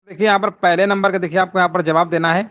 देखिए यहाँ पर पहले नंबर का देखिए आपको यहाँ पर जवाब देना है।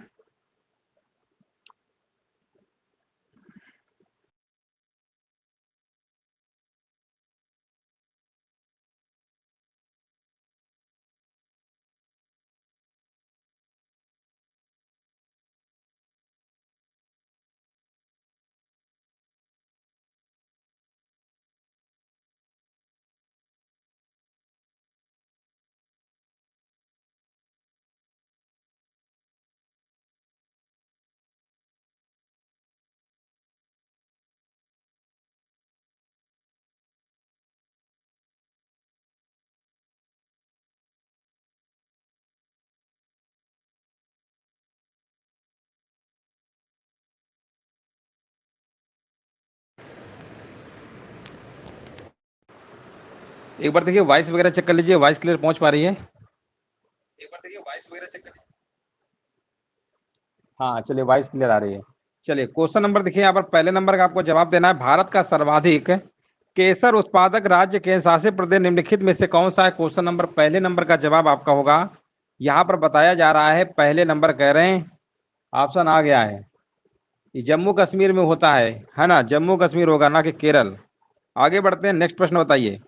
एक बार देखिए वॉइस वगैरह चेक कर लीजिए, वॉइस क्लियर पहुंच पा रही है? एक बार देखिए वॉइस वगैरह चेक कर लीजिए। हाँ चलिए, वॉइस क्लियर आ रही है। चलिए क्वेश्चन नंबर देखिए यहाँ पर पहले नंबर का आपको जवाब देना है। भारत का सर्वाधिक केसर उत्पादक राज्य केंद्र शासित प्रदेश निम्नलिखित में से कौन सा है? क्वेश्चन नंबर पहले नंबर का जवाब आपका होगा। यहाँ पर बताया जा रहा है, पहले नंबर कह रहे हैं, ऑप्शन आ गया है, ये जम्मू कश्मीर में होता है ना? जम्मू कश्मीर होगा, ना कि केरल। आगे बढ़ते हैं, नेक्स्ट प्रश्न बताइए।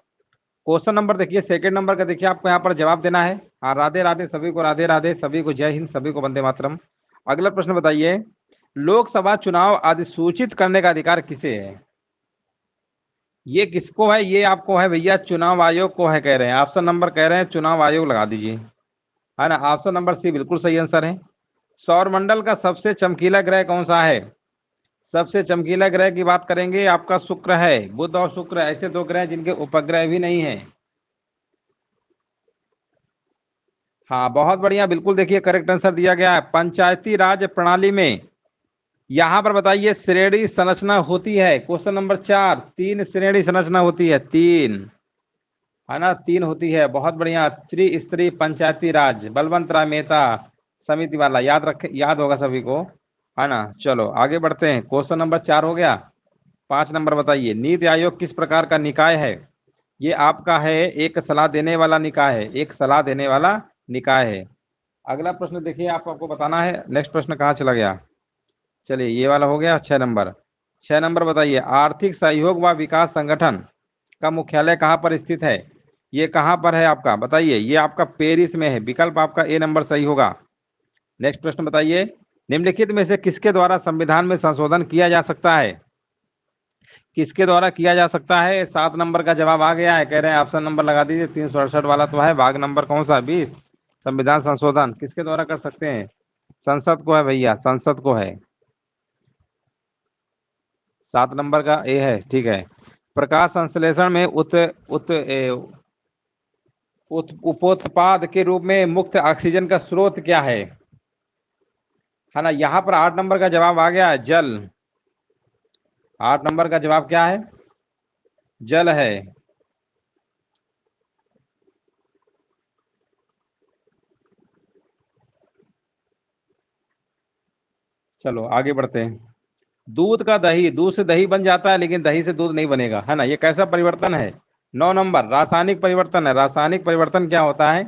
क्वेश्चन नंबर देखिए सेकंड नंबर का देखिए आपको यहाँ पर जवाब देना है। हाँ, राधे राधे सभी को, राधे राधे सभी को, जय हिंद सभी को, वंदे मातरम। अगला प्रश्न बताइए, लोकसभा चुनाव अधिसूचित करने का अधिकार किसे है? ये किसको है? ये आपको है भैया, चुनाव आयोग को है कह रहे हैं। ऑप्शन नंबर कह रहे हैं चुनाव आयोग, लगा दीजिए, है ना? ऑप्शन नंबर सी बिल्कुल सही आंसर है। सौरमंडल का सबसे चमकीला ग्रह कौन सा है? सबसे चमकीला ग्रह की बात करेंगे, आपका शुक्र है। बुध और शुक्र ऐसे दो ग्रह जिनके उपग्रह भी नहीं है। हाँ बहुत बढ़िया, बिल्कुल देखिए करेक्ट आंसर दिया गया है। पंचायती राज प्रणाली में यहां पर बताइए श्रेणी संरचना होती है। क्वेश्चन नंबर 4, 3 श्रेणी संरचना होती है, 3, है ना? 3 होती है, बहुत बढ़िया। त्रिस्तरीय पंचायती राज, बलवंत राय मेहता समिति वाला, याद रखे, याद होगा सभी को, है ना? चलो आगे बढ़ते हैं, क्वेश्चन नंबर 4 हो गया। 5 नंबर बताइए, नीति आयोग किस प्रकार का निकाय है? ये आपका है एक सलाह देने वाला निकाय है, एक सलाह देने वाला निकाय है। अगला प्रश्न देखिए, आपको बताना है। नेक्स्ट प्रश्न कहाँ चला गया? चलिए ये वाला हो गया। 6 नंबर, 6 नंबर बताइए, आर्थिक सहयोग व विकास संगठन का मुख्यालय कहाँ पर स्थित है? ये कहाँ पर है आपका, बताइए। ये आपका पेरिस में है, विकल्प आपका ए नंबर सही होगा। नेक्स्ट प्रश्न बताइए, निम्नलिखित में से किसके द्वारा संविधान में संशोधन किया जा सकता है? किसके द्वारा किया जा सकता है? 7 नंबर का जवाब आ गया है, कह रहे हैं ऑप्शन नंबर लगा दीजिए। 368 वाला तो है, भाग नंबर कौन सा, 20। संविधान संशोधन किसके द्वारा कर सकते हैं? संसद को है भैया, संसद को है। 7 नंबर का ए है, ठीक है। प्रकाश संश्लेषण में उपोत्पाद के रूप में मुक्त ऑक्सीजन का स्रोत क्या है ना? यहाँ पर 8 नंबर का जवाब आ गया है, जल। 8 नंबर का जवाब क्या है? जल है। चलो आगे बढ़ते हैं। दूध का दही, दूध से दही बन जाता है, लेकिन दही से दूध नहीं बनेगा, है ना? ये कैसा परिवर्तन है? 9 नंबर, रासायनिक परिवर्तन है। रासायनिक परिवर्तन क्या होता है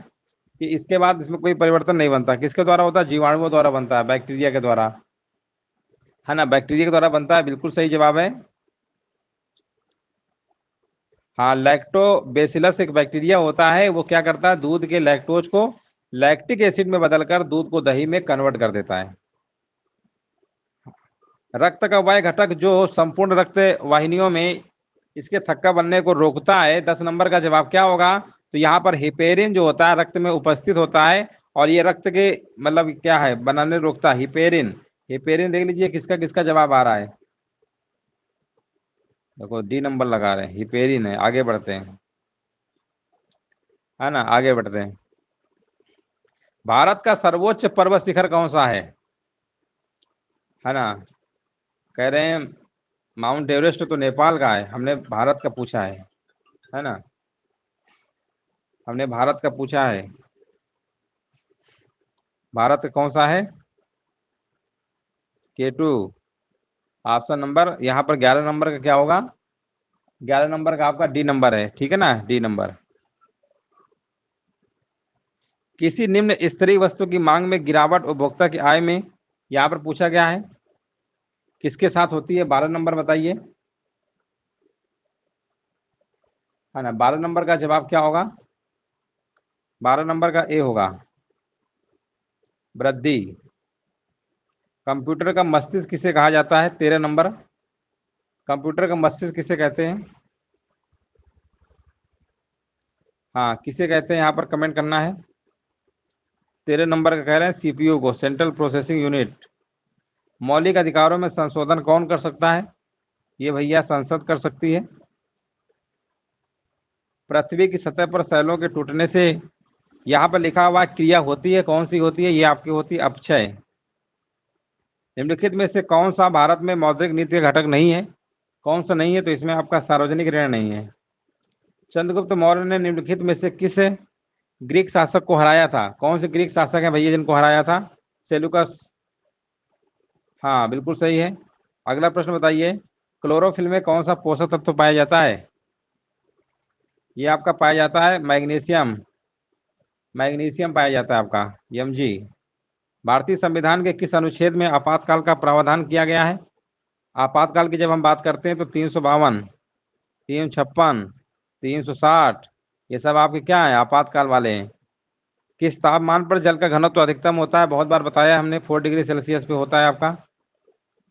कि इसके बाद इसमें कोई परिवर्तन नहीं बनता। किसके द्वारा होता है? जीवाणुओं द्वारा बनता है, बैक्टीरिया के द्वारा, है ना? बैक्टीरिया के द्वारा बनता है, बिल्कुल सही जवाब है। हाँ, लैक्टोबैसिलस एक बैक्टीरिया होता है, वो क्या करता है, दूध के लैक्टोज को लैक्टिक एसिड में बदलकर दूध को दही में कन्वर्ट कर देता है। रक्त का वह घटक जो संपूर्ण रक्त वाहिनियों में इसके थक्का बनने को रोकता है। 10 नंबर का जवाब क्या होगा? तो यहाँ पर हिपेरिन जो होता है रक्त में उपस्थित होता है, और ये रक्त के मतलब क्या है, बनाने रोकता है, हिपेरिन। हिपेरिन देख लीजिए किसका किसका जवाब आ रहा है। देखो डी नंबर लगा रहे हैं, हिपेरिन है। आगे बढ़ते हैं, है ना? आगे बढ़ते हैं। भारत का सर्वोच्च पर्वत शिखर कौन सा है ना? कह रहे हैं माउंट एवरेस्ट तो नेपाल का है, हमने भारत का पूछा है ना? हमने भारत का पूछा है, भारत का कौन सा है? K2। ऑप्शन नंबर यहाँ पर 11 नंबर का क्या होगा? 11 नंबर का आपका डी नंबर है, ठीक है ना? D number. किसी निम्न स्तरीय वस्तु की मांग में गिरावट उपभोक्ता की आय में, यहां पर पूछा गया है किसके साथ होती है? 12 नंबर बताइए, है ना। 12 नंबर का जवाब क्या होगा? 12 नंबर का ए होगा, वृद्धि। कंप्यूटर का मस्तिष्क किसे कहा जाता है? 13 नंबर, कंप्यूटर का मस्तिष्क किसे कहते हैं? हाँ, किसे कहते हैं, यहाँ पर कमेंट करना है। 13 नंबर का कह रहे हैं सीपीयू को, सेंट्रल प्रोसेसिंग यूनिट। मौलिक अधिकारों में संशोधन कौन कर सकता है? ये भैया संसद कर सकती है। पृथ्वी की सतह पर सैलों के टूटने से, यहाँ पर लिखा हुआ क्रिया होती है, कौन सी होती है? ये आपकी होती है अपक्षय। निम्नलिखित में से कौन सा भारत में मौद्रिक नीति का घटक नहीं है? कौन सा नहीं है? तो इसमें आपका सार्वजनिक ऋण नहीं है। चंद्रगुप्त मौर्य ने निम्नलिखित में से किस ग्रीक शासक को हराया था? कौन से ग्रीक शासक है भैया जिनको हराया था? सेलुकस। हाँ, बिल्कुल सही है। अगला प्रश्न बताइए, क्लोरोफिल में कौन सा पोषक तत्व पाया जाता है? ये आपका पाया जाता है मैग्नीशियम, मैग्नीशियम पाया जाता है आपका, Mg। भारतीय संविधान के किस अनुच्छेद में आपातकाल का प्रावधान किया गया है? आपातकाल की जब हम बात करते हैं तो 352, 356, 360, ये सब आपके क्या है? आपातकाल वाले हैं। किस तापमान पर जल का घनत्व अधिकतम होता है? बहुत बार बताया हमने, 4 डिग्री सेल्सियस पे होता है आपका।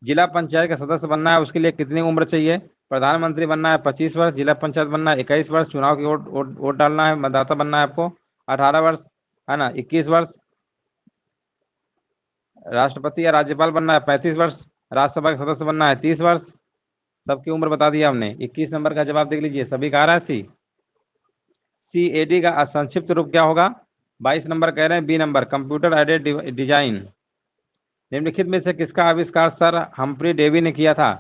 जिला पंचायत का सदस्य बनना है उसके लिए कितनी उम्र चाहिए? प्रधानमंत्री बनना है 25 वर्ष, जिला पंचायत बनना है 21 वर्ष, चुनाव की वोट डालना है, मतदाता बनना है आपको 18 वर्ष, है ना, 21 वर्ष। राष्ट्रपति या राज्यपाल बनना है 35 वर्ष, राज्यसभा का सदस्य बनना है 30 वर्ष। सबकी उम्र बता दिया हमने। 21 नंबर का जवाब देख लीजिए, सभी का आ रहा है सी। CAD का संक्षिप्त रूप क्या होगा? 22 नंबर कह रहे हैं B number, computer aided design. निम्नलिखित में से किसका आविष्कार सर हम्फ्री डेवी ने किया था?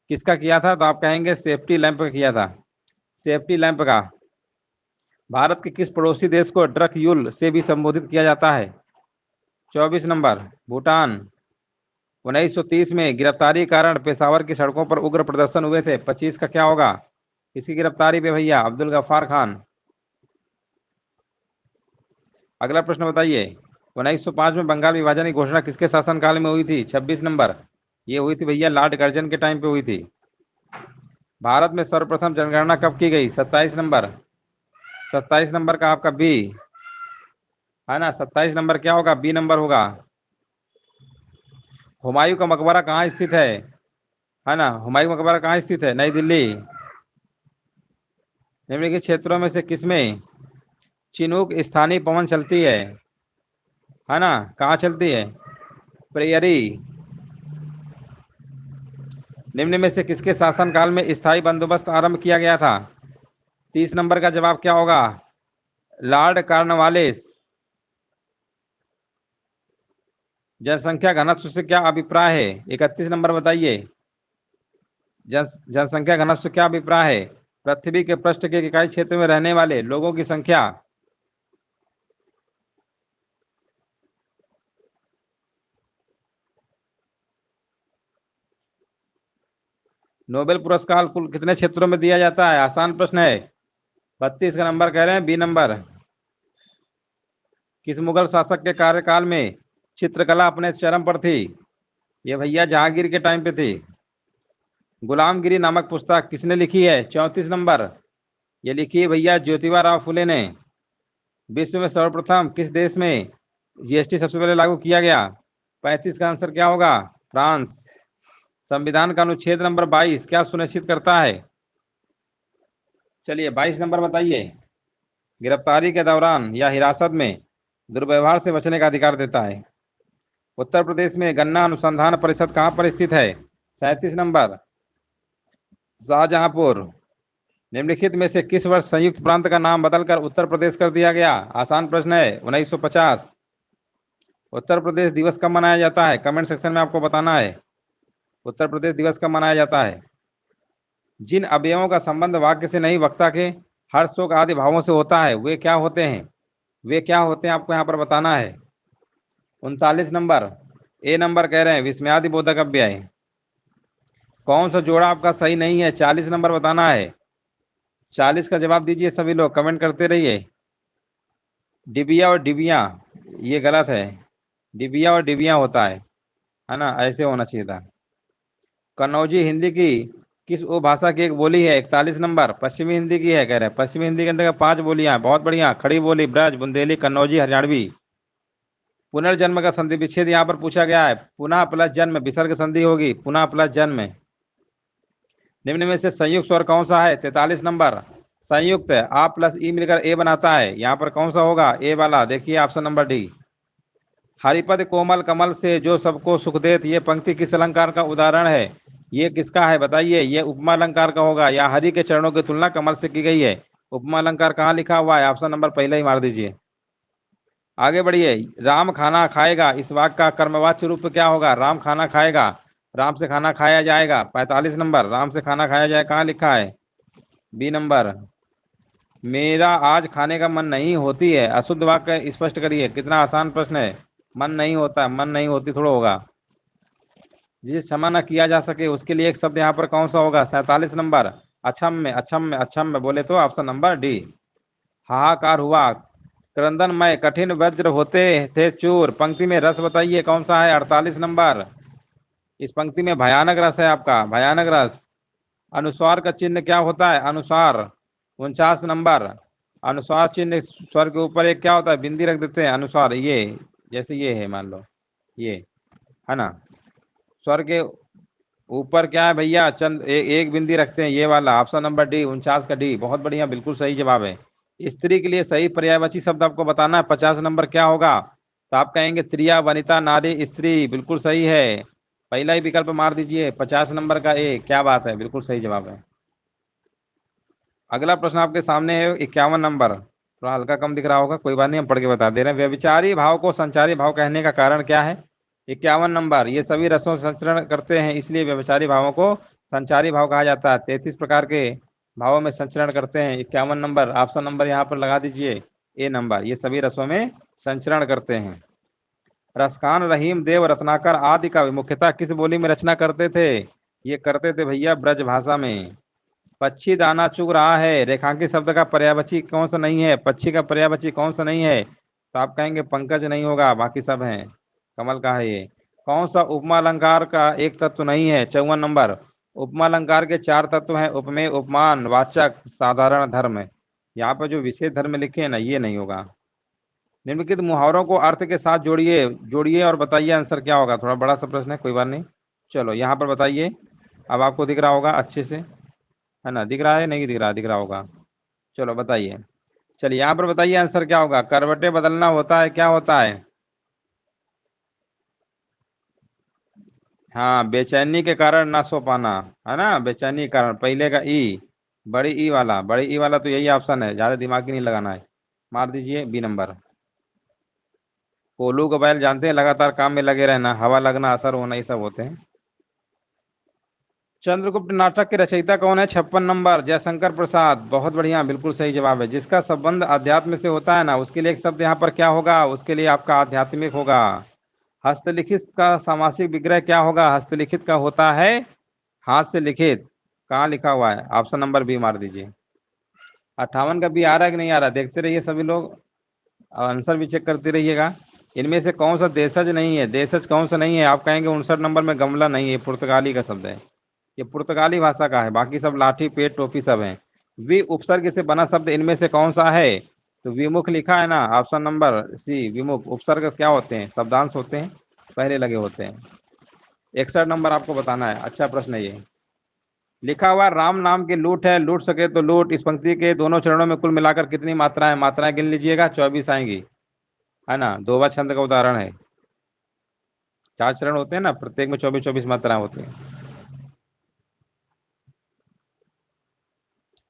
किसका किया था? तो आप कहेंगे सेफ्टी लैंप का किया था, सेफ्टी लैंप का। भारत के किस पड़ोसी देश को ड्रकयुल से भी संबोधित किया जाता है? 24 नंबर, भूटान। 1930 में गिरफ्तारी कारण पेशावर की सड़कों पर उग्र प्रदर्शन हुए थे, 25 का क्या होगा? किसकी गिरफ्तारी पे भैया? अब्दुल गफ्फार खान। अगला प्रश्न बताइए, 1905 में बंगाल विभाजन की घोषणा किसके शासनकाल में हुई थी? 26 नंबर, ये हुई थी भैया लॉर्ड कर्जन के टाइम पे हुई थी। भारत में सर्वप्रथम जनगणना कब की गई? 27 नंबर, 27 नंबर का आपका बी, है ना। 27 नंबर क्या होगा? बी नंबर होगा। हुमायूं का मकबरा कहाँ स्थित है ना? हुमायूं मकबरा कहाँ स्थित है? नई दिल्ली। निम्नलिखित क्षेत्रों में से किसमें चिनूक स्थानीय पवन चलती है ना? कहाँ चलती है? प्रेयरी। निम्न में से किसके शासनकाल में स्थायी बंदोबस्त आरंभ किया गया था? 30 नंबर का जवाब क्या होगा? Lord Cornwallis. जनसंख्या घनत्व से क्या अभिप्राय है? 31 नंबर बताइए, जनसंख्या घनत्व से क्या अभिप्राय है? पृथ्वी के पृष्ठ के इकाई क्षेत्र में रहने वाले लोगों की संख्या। नोबेल पुरस्कार कुल कितने क्षेत्रों में दिया जाता है? आसान प्रश्न है। 32 का नंबर कह रहे हैं, बी नंबर। किस मुगल शासक के कार्यकाल में चित्रकला अपने चरम पर थी? ये भैया जहांगीर के टाइम पे थी। गुलामगिरी नामक पुस्तक किसने लिखी है? 34 नंबर, ये लिखी है भैया ज्योतिबा राव फुले ने। विश्व में सर्वप्रथम किस देश में GST सबसे पहले लागू किया गया? 35 का आंसर क्या होगा? फ्रांस। संविधान का अनुच्छेद नंबर 22 क्या सुनिश्चित करता है? चलिए 22 नंबर बताइए। गिरफ्तारी के दौरान या हिरासत में दुर्व्यवहार से बचने का अधिकार देता है। उत्तर प्रदेश में गन्ना अनुसंधान परिषद कहाँ पर स्थित है? 37 नंबर, शाहजहांपुर। निम्नलिखित में से किस वर्ष संयुक्त प्रांत का नाम बदलकर उत्तर प्रदेश कर दिया गया? आसान प्रश्न है, 1950। उत्तर प्रदेश दिवस कब मनाया जाता है? कमेंट सेक्शन में आपको बताना है उत्तर प्रदेश दिवस कब मनाया जाता है। जिन अवयवों का संबंध वाक्य से नहीं वक्ता के हर्ष शोक आदि भावों से होता है वे क्या होते हैं? वे क्या होते हैं आपको यहाँ पर बताना है। 39 नंबर, ए नंबर कह रहे हैं विस्मयादि बोधक अव्यय। कौन सा जोड़ा आपका सही नहीं है? 40 नंबर बताना है। 40 का जवाब दीजिए सभी लोग, कमेंट करते रहिए। डिबिया और डिबिया, ये गलत है। डिबिया और डिबिया होता है ना, ऐसे होना चाहिए था। कन्नौजी हिंदी की किस उपभाषा की एक बोली है? 41 नंबर पश्चिमी हिंदी की है, कह रहे हैं। पश्चिमी हिंदी के अंदर 5 बोलियां हैं, बहुत बढ़िया। खड़ी बोली, ब्रज, बुंदेली, कन्नौजी, हरियाणवी। पुनर्जन्म का संधि विच्छेद यहाँ पर पूछा गया है। पुनः प्लस जन्म, विसर्ग संधि होगी, पुनः प्लस जन्म। निम्न में से संयुक्त स्वर कौन सा है? 43 नंबर संयुक्त। आ प्लस ई मिलकर ए बनाता है, यहाँ पर कौन सा होगा? ए वाला, देखिए ऑप्शन नंबर डी। हरिपद कोमल कमल से जो सबको सुख देत, ये पंक्ति किस अलंकार का उदाहरण है? ये किसका है बताइए? ये उपमा अलंकार का होगा, या हरि के चरणों की तुलना कमल से की गई है। उपमा अलंकार कहाँ लिखा हुआ है? ऑप्शन नंबर पहले ही मार दीजिए। आगे बढ़िए। राम खाना खाएगा, इस वाक्य का कर्मवाच्य रूप क्या होगा? राम खाना खाएगा, राम से खाना खाया जाएगा। 45 नंबर राम से खाना खाया जाए कहाँ लिखा है? B number. मेरा आज खाने का मन नहीं होती है, अशुद्ध वाक्य स्पष्ट करिए। कितना आसान प्रश्न है। मन नहीं होता, मन नहीं होती थोड़ा होगा। जिसे क्षमा न किया जा सके उसके लिए एक शब्द यहाँ पर कौन सा होगा? 47 नंबर अक्षम्य, अक्षम्य, अक्षम्य बोले तो ऑप्शन नंबर डी। हाहाकार हुआ, क्रंदनमय, कठिन वज्र होते थे चूर, पंक्ति में रस बताइए कौन सा है? 48 नंबर। इस पंक्ति में भयानक रस है आपका, भयानक रस। अनुस्वार का चिन्ह क्या होता है? अनुसार, 49 नंबर। अनुस्वार चिन्ह स्वर के ऊपर एक क्या होता है? बिंदी रख देते हैं, अनुसार। ये जैसे ये है, मान लो ये है ना, स्वर के ऊपर क्या है भैया? चंद एक बिंदी रखते हैं, ये वाला। ऑप्शन नंबर डी, 49 का डी, बहुत बढ़िया, बिल्कुल सही जवाब है। स्त्री के लिए सही पर्यायवाची शब्द आपको बताना है। 50 नंबर क्या होगा? तो आप कहेंगे त्रिया, वनिता, नारी, स्त्री, बिल्कुल सही है। पहला ही विकल्प मार दीजिए, 50 नंबर का ए, क्या बात है, बिल्कुल सही जवाब है। अगला प्रश्न आपके सामने है 51 नंबर, थोड़ा हल्का कम दिख रहा होगा, कोई बात नहीं, हम पढ़ के बता दे रहे हैं। व्यभिचारी भाव को संचारी भाव कहने का कारण क्या है? 51 नंबर, ये सभी रसों से संचरण करते हैं, इसलिए व्यभिचारी भावों को संचारी भाव कहा जाता है। 33 प्रकार के भावों में संचरण करते हैं। 51 नंबर ऑप्शन नंबर यहाँ पर लगा दीजिए, ए नंबर, ये सभी रसों में संचरण करते हैं। रसखान, रहीम, देव, रत्नाकर आदि का मुख्यतः किस बोली में रचना करते थे? ये करते थे भैया ब्रज भाषा में। पक्षी दाना चुग रहा है, रेखांकित शब्द का पर्यायवाची कौन सा नहीं है? पक्षी का पर्यायवाची कौन सा नहीं है? तो आप कहेंगे पंकज नहीं होगा, बाकी सब हैं। कमल का है ये। कौन सा उपमा अलंकार का एक तत्व नहीं है? 54 नंबर। उपमा अलंकार के 4 तत्व हैं, उपमेय, उपमान, वाचक, साधारण, धर्म। यहाँ पर जो विशेष धर्म लिखे हैं ना, ये नहीं होगा। निम्नलिखित मुहावरों को अर्थ के साथ जोड़िए, जोड़िए और बताइए आंसर क्या होगा। थोड़ा बड़ा सा प्रश्न है, कोई बात नहीं। चलो यहाँ पर बताइए, अब आपको दिख रहा होगा अच्छे से, है ना? दिख रहा है, नहीं दिख रहा? दिख रहा होगा। चलो बताइए। चलिए यहाँ पर बताइए आंसर क्या होगा। करवटें बदलना होता है, क्या होता है? हाँ, बेचैनी के कारण ना सो पाना, है ना, बेचैनी के कारण। पहले का ई, बड़ी ई वाला, बड़ी ई वाला, तो यही ऑप्शन है, ज्यादा दिमाग ही नहीं लगाना है। मार दीजिए बी नंबर। कोल्हू का बैल जानते हैं, लगातार काम में लगे रहना, हवा लगना, असर होना, ये सब होते हैं। चंद्रगुप्त नाटक के रचयिता कौन है? 56 नंबर जयशंकर प्रसाद, बहुत बढ़िया, बिल्कुल सही जवाब है। जिसका संबंध अध्यात्म से होता है ना, उसके लिए एक शब्द यहाँ पर क्या होगा? उसके लिए आपका आध्यात्मिक होगा। हस्तलिखित का सामासिक विग्रह क्या होगा? हस्तलिखित का होता है हाथ से लिखित। कहाँ लिखा हुआ है? ऑप्शन नंबर बी मार दीजिए। 58 का बी आ रहा है कि नहीं आ रहा? देखते रहिए सभी लोग, आंसर भी चेक करते रहिएगा। इनमें से कौन सा देशज नहीं है? देशज कौन सा नहीं है? आप कहेंगे 59 नंबर में गमला नहीं है, पुर्तगाली का शब्द है, ये पुर्तगाली भाषा का है। बाकी सब लाठी, पेट, टोपी सब है। वि उपसर्ग से बना शब्द इनमें से कौन सा है? तो विमुख लिखा है ना, ऑप्शन नंबर सी विमुख। उपसर्ग क्या होते हैं? शब्दांश होते हैं, पहले लगे होते हैं। 61 नंबर आपको बताना है, अच्छा प्रश्न है ये। लिखा हुआ राम नाम की लूट है, लूट सके तो लूट, इस पंक्ति के दोनों चरणों में कुल मिलाकर कितनी मात्राएं? मात्राएं गिन लीजिएगा, 24 आएंगी, है ना। दोवा छंद का उदाहरण है। 4 चरण होते हैं ना, प्रत्येक में 24 24 मात्राएं होती हैं।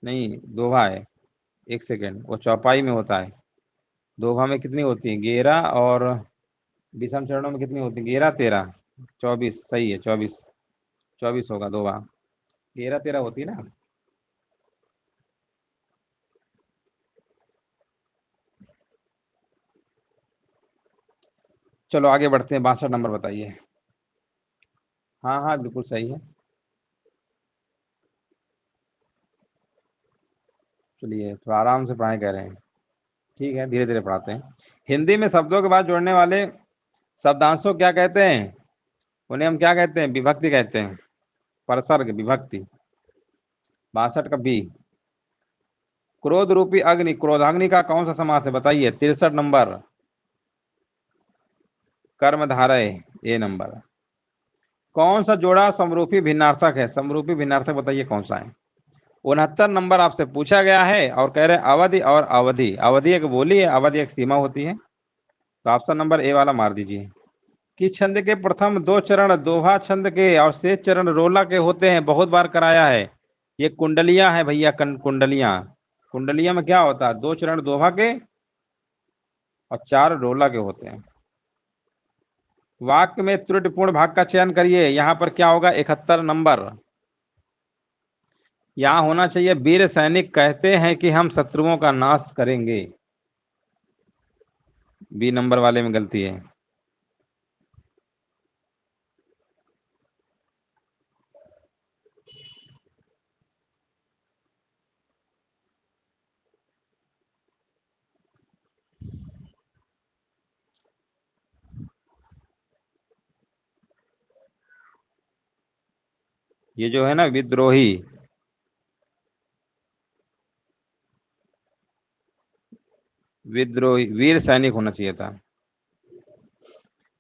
नहीं, दोहा है, एक सेकेंड, वो चौपाई में होता है। दोहा में कितनी होती है? 11, और विषम चरणों में कितनी होती है? 11 13, 24, सही है, 24। 24 होगा दोहा, 11 13 होती है ना। चलो आगे बढ़ते हैं, 62 नंबर बताइए। हाँ हाँ, बिल्कुल सही है। चलिए थोड़ा आराम से पढ़ाई कर रहे हैं। ठीक है, धीरे धीरे पढ़ाते हैं। हिंदी में शब्दों के बाद जोड़ने वाले शब्दांशों क्या कहते हैं? उन्हें हम क्या कहते हैं? विभक्ति कहते हैं। परसर्ग, विभक्ति। 62 का बी। क्रोध रूपी अग्नि, क्रोधाग्नि का कौन सा समास है बताइए? 63 नंबर। कर्मधारय, ए नंबर। कौन सा जोड़ा समरूपी भिन्नार्थक है? समरूपी भिन्नार्थक बताइए कौन सा है? 69 नंबर आपसे पूछा गया है और कह रहे हैं अवधि और अवधि। अवधि एक बोली है, अवधि एक सीमा होती है। तो ऑप्शन नंबर ए वाला मार दीजिए। किस छंद के प्रथम 2 चरण दोहा छंद के और शेष चरण रोला के होते हैं? बहुत बार कराया है। ये कुंडलियां है भैया, कुंडलियां। कुंडलियां में क्या होता है? 2 चरण दोहा के और 4 रोला के होते हैं। वाक्य में त्रुटिपूर्ण भाग का चयन करिए। यहां पर क्या होगा? 71 नंबर। यहां होना चाहिए वीर सैनिक कहते हैं कि हम शत्रुओं का नाश करेंगे। बी नंबर वाले में गलती है। ये जो है ना विद्रोही, विद्रोही वीर सैनिक होना चाहिए था।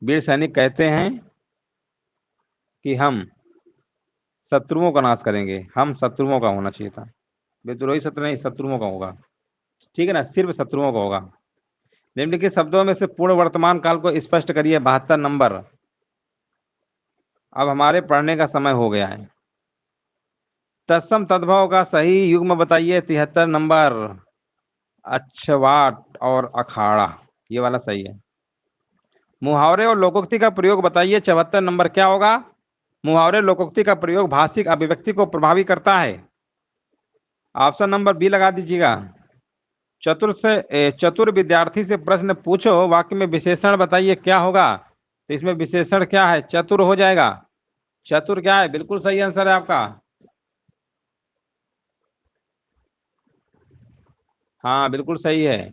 वीर सैनिक कहते हैं कि हम शत्रुओं का नाश करेंगे। हम शत्रुओं का होना चाहिए था। विद्रोही शत्रु नहीं, शत्रुओं का होगा। ठीक है ना, सिर्फ शत्रुओं का होगा। निम्नलिखित शब्दों में से पूर्ण वर्तमान काल को स्पष्ट करिए। 72 नंबर। अब हमारे पढ़ने का समय हो गया है। तत्सम तद्भव का सही युग्म बताइए। 73 नंबर। अच्छवाट और अखाड़ा, ये वाला सही है। मुहावरे और लोकोक्ति का प्रयोग बताइए। 74 नंबर क्या होगा? मुहावरे लोकोक्ति का प्रयोग भाषिक अभिव्यक्ति को प्रभावी करता है। ऑप्शन नंबर बी लगा दीजिएगा। चतुर विद्यार्थी से प्रश्न पूछो, वाक्य में विशेषण बताइए क्या होगा? तो इसमें विशेषण क्या है? चतुर हो जाएगा। चतुर क्या है? बिल्कुल सही आंसर है आपका। हाँ बिल्कुल सही है।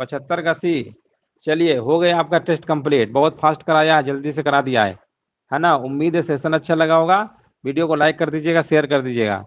75 का सी। चलिए, हो गया आपका टेस्ट कंप्लीट। बहुत फास्ट कराया है, जल्दी से करा दिया है ना? उम्मीद है सेशन अच्छा लगा होगा। वीडियो को लाइक कर दीजिएगा, शेयर कर दीजिएगा।